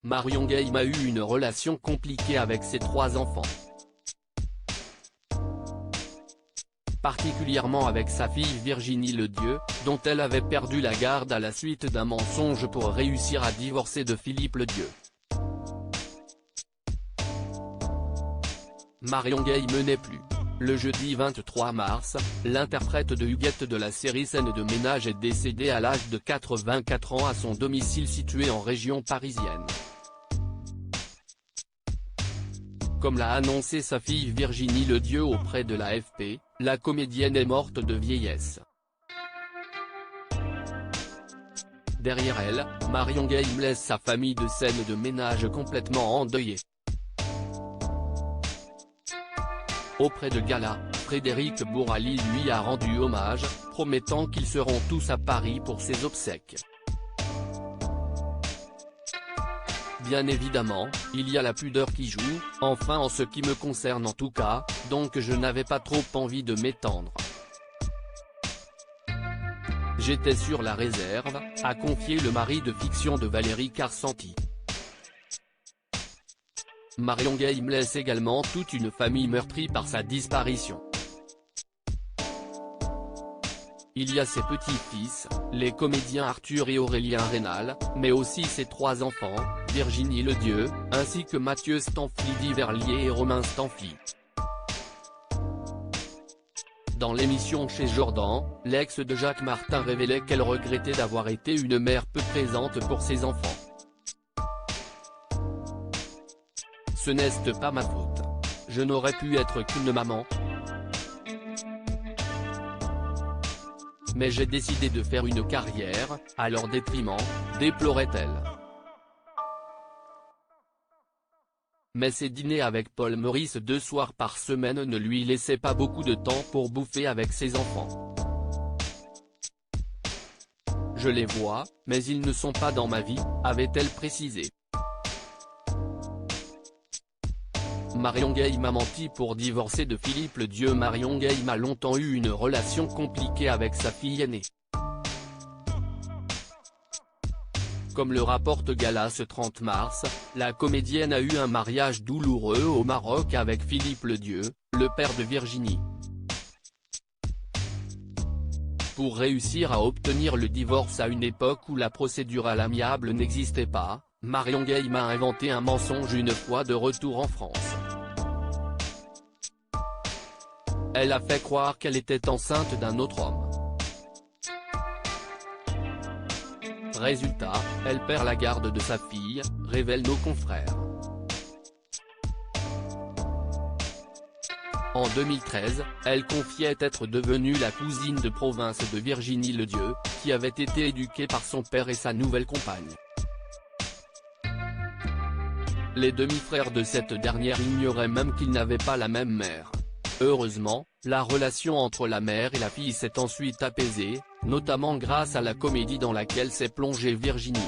Marion Game a eu une relation compliquée avec ses 3 enfants. Particulièrement avec sa fille Virginie Ledieu, dont elle avait perdu la garde à la suite d'un mensonge pour réussir à divorcer de Philippe Ledieu. Marion Game n'est plus. Le jeudi 23 mars, l'interprète de Huguette de la série Scène de ménage est décédée à l'âge de 84 ans à son domicile situé en région parisienne. Comme l'a annoncé sa fille Virginie Ledieu auprès de l'AFP, la comédienne est morte de vieillesse. Derrière elle, Marion Game laisse sa famille de Scène de ménage complètement endeuillée. Auprès de Gala, Frédéric Bourali lui a rendu hommage, promettant qu'ils seront tous à Paris pour ses obsèques. Bien évidemment, il y a la pudeur qui joue, enfin en ce qui me concerne en tout cas, donc je n'avais pas trop envie de m'étendre. J'étais sur la réserve, a confié le mari de fiction de Valérie Carcenti. Marion Game laisse également toute une famille meurtrie par sa disparition. Il y a ses petits-fils, les comédiens Arthur et Aurélien Rénal, mais aussi ses 3 enfants, Virginie Ledieu, ainsi que Mathieu Stanfly-Diverlier et Romain Stanfly. Dans l'émission Chez Jordan, l'ex de Jacques Martin révélait qu'elle regrettait d'avoir été une mère peu présente pour ses enfants. Ce n'est pas ma faute. Je n'aurais pu être qu'une maman. Mais j'ai décidé de faire une carrière, à leur détriment, déplorait-elle. Mais ses dîners avec Paul Meurice 2 soirs par semaine ne lui laissaient pas beaucoup de temps pour bouffer avec ses enfants. Je les vois, mais ils ne sont pas dans ma vie, avait-elle précisé. Marion Game a menti pour divorcer de Philippe Ledieu. Marion Game a longtemps eu une relation compliquée avec sa fille aînée. Comme le rapporte Gala ce 30 mars, la comédienne a eu un mariage douloureux au Maroc avec Philippe Ledieu, le père de Virginie. Pour réussir à obtenir le divorce à une époque où la procédure à l'amiable n'existait pas, Marion Game a inventé un mensonge une fois de retour en France. Elle a fait croire qu'elle était enceinte d'un autre homme. Résultat, elle perd la garde de sa fille, révèlent nos confrères. En 2013, elle confiait être devenue la cousine de province de Virginie Ledieu, qui avait été éduquée par son père et sa nouvelle compagne. Les demi-frères de cette dernière ignoraient même qu'ils n'avaient pas la même mère. Heureusement, la relation entre la mère et la fille s'est ensuite apaisée, notamment grâce à la comédie dans laquelle s'est plongée Virginie.